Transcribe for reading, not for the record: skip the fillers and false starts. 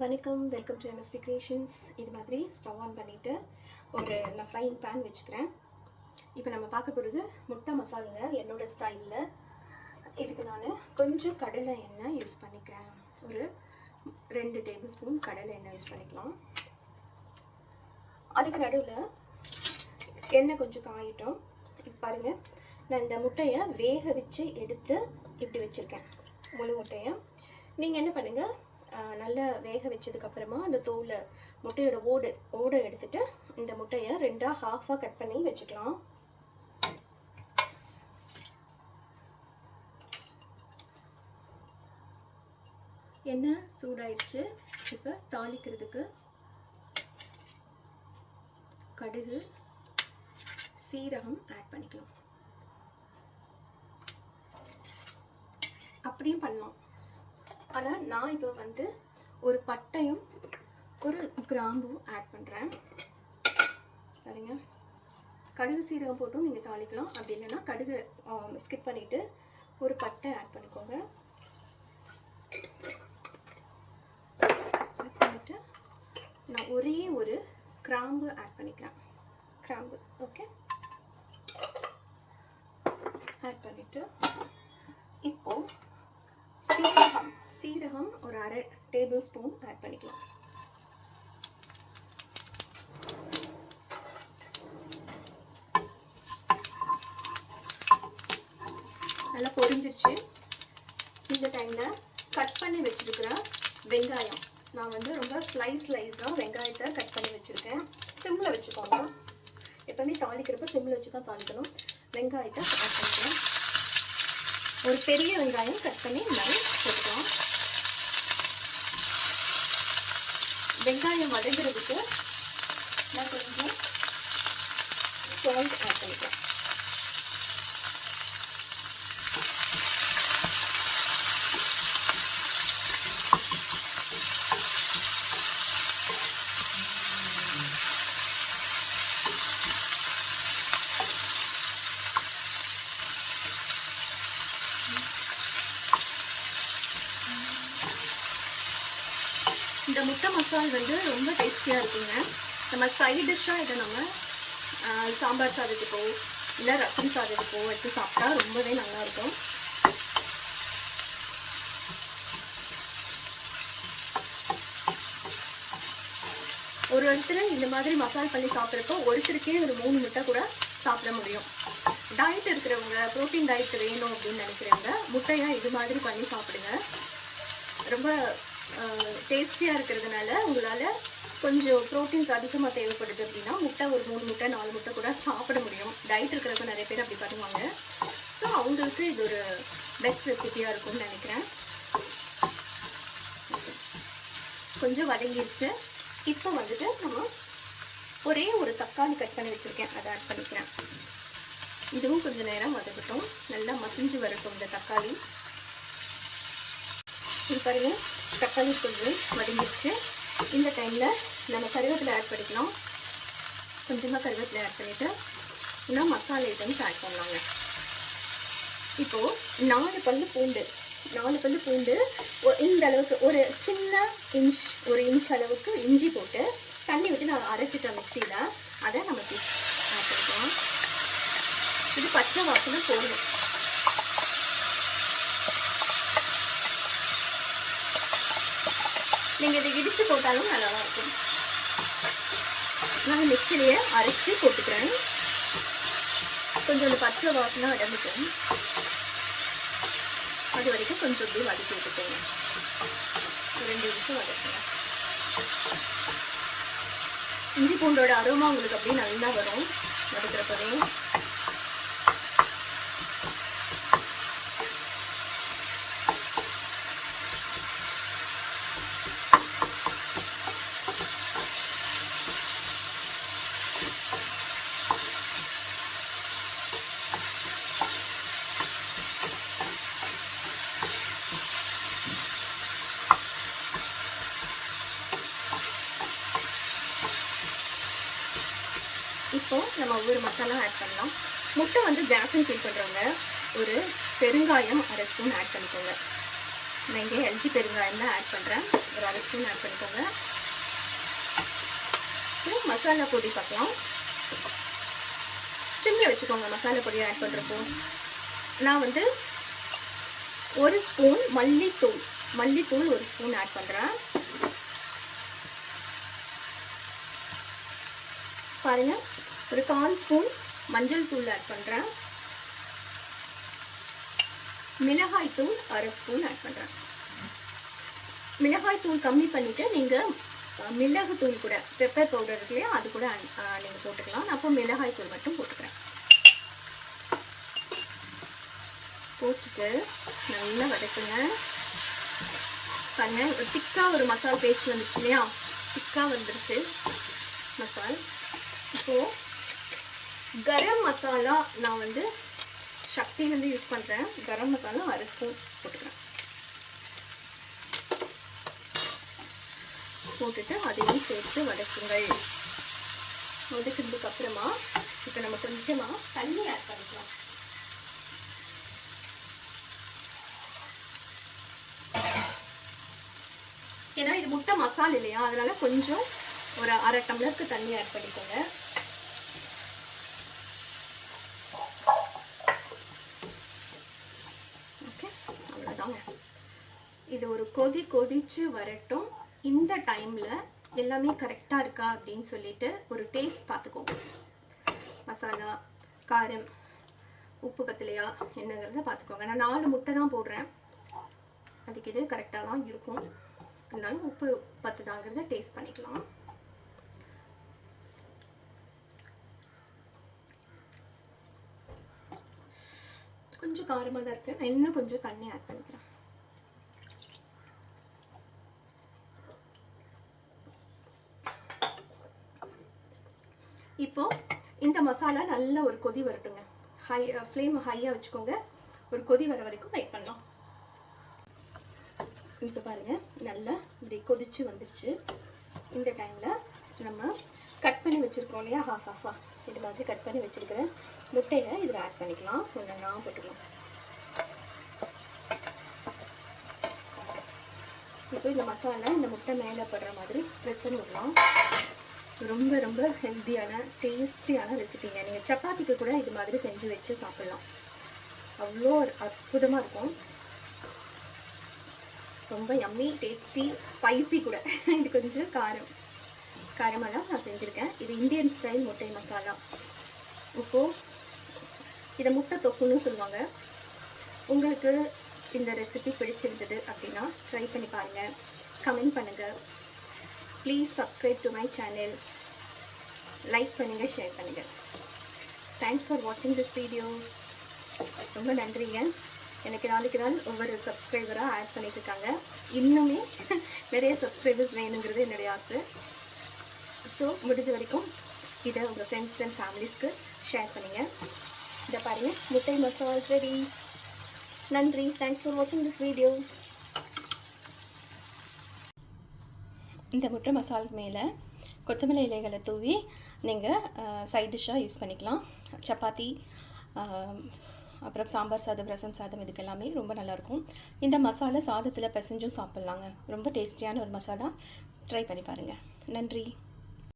வணக்கம், welcome to MST creations. இது மாதிரி ஸ்டவ் ஆன் பண்ணிவிட்டு நான் ஃப்ரைங் பேன் வச்சுக்கிறேன். இப்போ நம்ம பார்க்க போகிறது முட்டை மசாலுங்க, என்னோடய ஸ்டைலில். இதுக்கு நான் கொஞ்சம் கடலை எண்ணெய் யூஸ் பண்ணிக்கிறேன். ஒரு 2 டேபிள் ஸ்பூன் கடலை எண்ணெய் யூஸ் பண்ணிக்கலாம். அதுக்கு நடுவில் எண்ணெய் கொஞ்சம் காயிட்டோம். இப்போ பாருங்கள், நான் இந்த முட்டையை வேக வச்சு எடுத்து இப்படி வச்சுருக்கேன், முழு முட்டையை. நீங்கள் என்ன பண்ணுங்கள், நல்லா வேக வச்சதுக்கப்புறமா அந்த தோலை, முட்டையோட ஓடை எடுத்துகிட்டு இந்த முட்டையை 2ஆக ஹாஃபாக கட் பண்ணி வச்சுக்கலாம். எண்ணெய் சூடாயிடுச்சு. இப்போ தாளிக்கிறதுக்கு கடுகு, சீரகம் ஆட் பண்ணிக்கலாம். அப்படியும் பண்ணலாம், ஆனால் நான் இப்போ வந்து ஒரு பட்டையும் ஒரு கிராம்பும் ஆட் பண்ணுறேன். சரிங்க, கடுகு சீரகம் போட்டும் நீங்கள் தாளிக்கலாம். அப்படி இல்லைன்னா கடுகு ஸ்கிப் பண்ணிவிட்டு ஒரு பட்டை ஆட் பண்ணிக்கோங்க. ஆட் பண்ணிவிட்டு நான் ஒரே ஒரு கிராம்பு ஆட் பண்ணிக்கிறேன். கிராம்பு ஓகே ஆட் பண்ணிவிட்டு இப்போது சீரகம் ஒரு 1/2 டேபிள் ஸ்பூன் ஆட் பண்ணிக்கலாம். நல்லா பொரிஞ்சிருச்சு. இந்த டைமில் கட் பண்ணி வச்சுருக்கிற வெங்காயம், நான் வந்து ரொம்ப ஸ்லைஸாக வெங்காயத்தை கட் பண்ணி வச்சுருக்கேன். சிம்மில் வச்சுக்கோங்க, எப்போவுமே தாளிக்கிறப்ப சிம்மில் வச்சு தான் தாளிக்கணும். வெங்காயத்தை ஆட் பண்ணிக்கலாம். ஒரு பெரிய வெங்காயம் கட் பண்ணி இந்த மாதிரி போட்டுக்கலாம். வெங்காயம் வதங்குறதுக்கு நான் கொஞ்சம் சால்ட் ஆட் பண்ணிக்கிறேன். இந்த முட்டை மசால் வந்து ரொம்ப டேஸ்டியாக இருக்குங்க. நம்ம சைட் டிஷ்ஷாக இதை நம்ம சாம்பார் சாதத்துக்கோ இல்லை ரசம் சாதத்துக்கோ வச்சு சாப்பிட்டா ரொம்பவே நல்லாயிருக்கும். ஒருத்தர் இந்த மாதிரி மசால் பண்ணி சாப்பிட்றப்போ ஒருத்தருக்கே ஒரு 3 முட்டை கூட சாப்பிட முடியும். டயட் இருக்கிறவங்க, ப்ரோட்டீன் டயட் வேணும் அப்படின்னு நினைக்கிறவங்க முட்டையாக இது மாதிரி பண்ணி சாப்பிடுங்க. ரொம்ப டேஸ்டியாக இருக்கிறதுனால உங்களால் கொஞ்சம் ப்ரோட்டீன்ஸ் அதிகமாக தேவைப்படுது அப்படின்னா முட்டை ஒரு 3 முட்டை 4 முட்டை கூட சாப்பிட முடியும். டயட் இருக்கிறப்ப நிறைய பேர் அப்படி பண்ணுவாங்க. ஸோ அவங்களுக்கு இது ஒரு பெஸ்ட் ரெசிபியாக இருக்கும்னு நினைக்கிறேன். கொஞ்சம் வதங்கிடுச்சு. இப்போ வந்துட்டு நம்ம ஒரே ஒரு தக்காளி கட் பண்ணி வச்சுருக்கேன், அதை ஆட் பண்ணிக்கிறேன். இதுவும் கொஞ்சம் நேரம் வதக்கட்டும், நல்லா மசிஞ்சு வரட்டும் இந்த தக்காளி. இது பாருங்க, தக்காளி கொஞ்சம் வதங்கிடுச்சு. இந்த டைமில் நம்ம கருவேப்பிலை ஆட் பண்ணிக்கலாம். கொஞ்சமாக கருவேப்பிலை ஆட் பண்ணிவிட்டு இன்னும் மசாலா ஐட்டம்ஸ் ஆட் பண்ணலாங்க. இப்போது 4 பல்லு பூண்டு இந்த அளவுக்கு, ஒரு சின்ன ஒரு இன்ச் அளவுக்கு இஞ்சி போட்டு தண்ணி விட்டு நான் அரைச்சிட்டேன் மிக்சியில். அதை நம்ம ஆட் பண்ணிக்கலாம். இது பச்சை வாசனை போடணும். நீங்கள் இதை இடித்து போட்டாலும் நல்லா தான் இருக்கும். நான் மிக்சிலேயே அரைச்சி போட்டுக்கிறேன். கொஞ்சம் ஒரு பச்சை வாசனை அடங்கிட்டேன். அது வரைக்கும் கொஞ்சம் இப்படி வதக்கி விட்டுக்கோங்க. 2 நிமிஷம் வதக்குங்க. இஞ்சி பூண்டோட அரோமா உங்களுக்கு அப்படியே நல்லா வரும் வதக்கிறப்பவே. இப்போ நம்ம ஒவ்வொரு மசாலா ஆட் பண்ணலாம். முட்டை வந்து கேஸ்ன்னு ஃபீல் பண்ணுறவங்க ஒரு பெருங்காயம் 1/2 ஸ்பூன் ஆட் பண்ணிக்கோங்க. நான் இங்கே எல்ஜி பெருங்காயம் தான் ஆட் பண்ணுறேன். ஒரு 1/2 ஸ்பூன் ஆட் பண்ணிக்கோங்க. மசாலா பொடி பார்க்கலாம். சிம்மில் வச்சுக்கோங்க மசாலா பொடி ஆட் பண்ணுறப்போ. நான் வந்து 1 ஸ்பூன் மல்லித்தூள் 1 ஸ்பூன் ஆட் பண்ணுறேன். பாருங்கள், ஒரு 1/4 ஸ்பூன் மஞ்சள் தூள் ஆட் பண்ணுறேன். மிளகாய் தூள் 1/2 ஸ்பூன் ஆட் பண்ணுறேன். மிளகாய் தூள் கம்மி பண்ணிவிட்டு நீங்கள் மிளகு தூள் கூட பெப்பர் பவுடர் இருக்குல்லையா அது கூட நீங்கள் போட்டுக்கலாம். நான் அப்போ மிளகாய் தூள் மட்டும் போட்டுக்கிறேன். போட்டுட்டு நல்லா வதக்குங்க. பாருங்க, திக்காக ஒரு மசாலா பேஸ்ட் வந்துடுச்சு இல்லையா, திக்காக வந்துடுச்சு மசால். இப்போது கரம் மசாலா நான் வந்து சக்தியிலேருந்து யூஸ் பண்ணுறேன். கரம் மசாலா 1/2 ஸ்பூன் போட்டுக்கிறேன். போட்டுட்டு அதையும் சேர்த்து வதக்குங்கள். வதக்குறதுக்கு அப்புறமா இப்போ நம்ம கொஞ்சமாக தண்ணி ஆட் பண்ணிக்கலாம். ஏன்னா இது முட்டை மசாலா இல்லையா, அதனால கொஞ்சம் ஒரு 1/2 டம்ளருக்கு தண்ணி ஆட் பண்ணிக்கோங்க. ஓகே, அவ்வளோதாங்க. இது ஒரு கொதிச்சு வரட்டும். இந்த டைமில் எல்லாமே கரெக்டாக இருக்கா அப்படின்னு சொல்லிட்டு ஒரு டேஸ்ட் பார்த்துக்கோங்க. மசாலா, காரம், உப்பு பத்தலையா என்னங்கிறத பார்த்துக்கோங்க. நான் 4 முட்டை தான் போடுறேன், அதுக்கு இது கரெக்டாக தான் இருக்கும். இருந்தாலும் உப்பு பத்துதாங்கிறத டேஸ்ட் பண்ணிக்கலாம். கொஞ்சம் காரமாக தான் இருக்குது. நான் இன்னும் கொஞ்சம் தண்ணி ஆட் பண்ணிக்கிறேன். இப்போ இந்த மசாலா நல்ல ஒரு கொதி வரட்டுங்க. ஃப்ளேம் ஹையாக வச்சுக்கோங்க. ஒரு கொதி வர வரைக்கும் வெயிட் பண்ணலாம். இப்போ பாருங்கள், நல்லா இப்படி கொதிச்சு வந்துருச்சு. இந்த டைமில் நம்ம கட் பண்ணி வச்சுருக்கோம் இல்லையா, ஹாஃபாக இது மாதிரி கட் பண்ணி வச்சுருக்கிறேன் முட்டையை இதில் ஆட் பண்ணிக்கலாம். ஒன்றா போட்டுக்கலாம். இப்போ இந்த மசாலா இந்த முட்டை மேலே படுற மாதிரி ஸ்ப்ரெட் பண்ணி விடலாம். ரொம்ப ரொம்ப ஹெல்த்தியான டேஸ்டியான ரெசிபிங்க. நீங்கள் சப்பாத்திக்கு கூட இது மாதிரி செஞ்சு வச்சு சாப்பிட்லாம். அவ்வளோ அற்புதமாக இருக்கும். ரொம்ப யம்மி, டேஸ்டி, ஸ்பைசி கூட. இது கொஞ்சம் காரமாக தான் நான் செஞ்சுருக்கேன். இது இந்தியன் ஸ்டைல் முட்டை மசாலா. இப்போது இதை முட்டை தொக்குன்னு சொல்லுவாங்க. உங்களுக்கு இந்த ரெசிபி பிடிச்சிருந்தது அப்படின்னா ட்ரை பண்ணி பாருங்கள், கமெண்ட் பண்ணுங்கள். Please subscribe to my channel. Like பண்ணுங்கள், ஷேர் பண்ணுங்கள். தேங்க்ஸ் ஃபார் வாட்சிங் திஸ் வீடியோ. ரொம்ப நன்றிங்க. எனக்கு நாளுக்கு நாள் ஒவ்வொரு சப்ஸ்கிரைபராக ஆட் பண்ணிட்டுருக்காங்க. இன்னுமே நிறைய சப்ஸ்கிரைபர்ஸ் வேணுங்கிறது என்னுடைய ஆசை. ஸோ முடிஞ்ச வரைக்கும் இதை உங்கள் ஃப்ரெண்ட்ஸ் அண்ட் ஃபேமிலிஸ்க்கு ஷேர் பண்ணுங்கள். இதை பாருங்கள், முட்டை மசாலா ரெடி. நன்றி. தேங்க்ஸ் ஃபார் வாட்சிங் திஸ் வீடியோ. இந்த முட்டை மசாலா மேலே கொத்தமல்லி இலைகளை தூவி நீங்கள் சைட் டிஷ்ஷாக யூஸ் பண்ணிக்கலாம். சப்பாத்தி, அப்புறம் சாம்பார் சாதம், ரசம் சாதம், இதுக்கு எல்லாமே ரொம்ப நல்லாயிருக்கும். இந்த மசாலா சாதத்தில் பிசைஞ்சும் சாப்பிட்லாங்க. ரொம்ப டேஸ்டியான ஒரு மசாலா. ட்ரை பண்ணி பாருங்கள். நன்றி.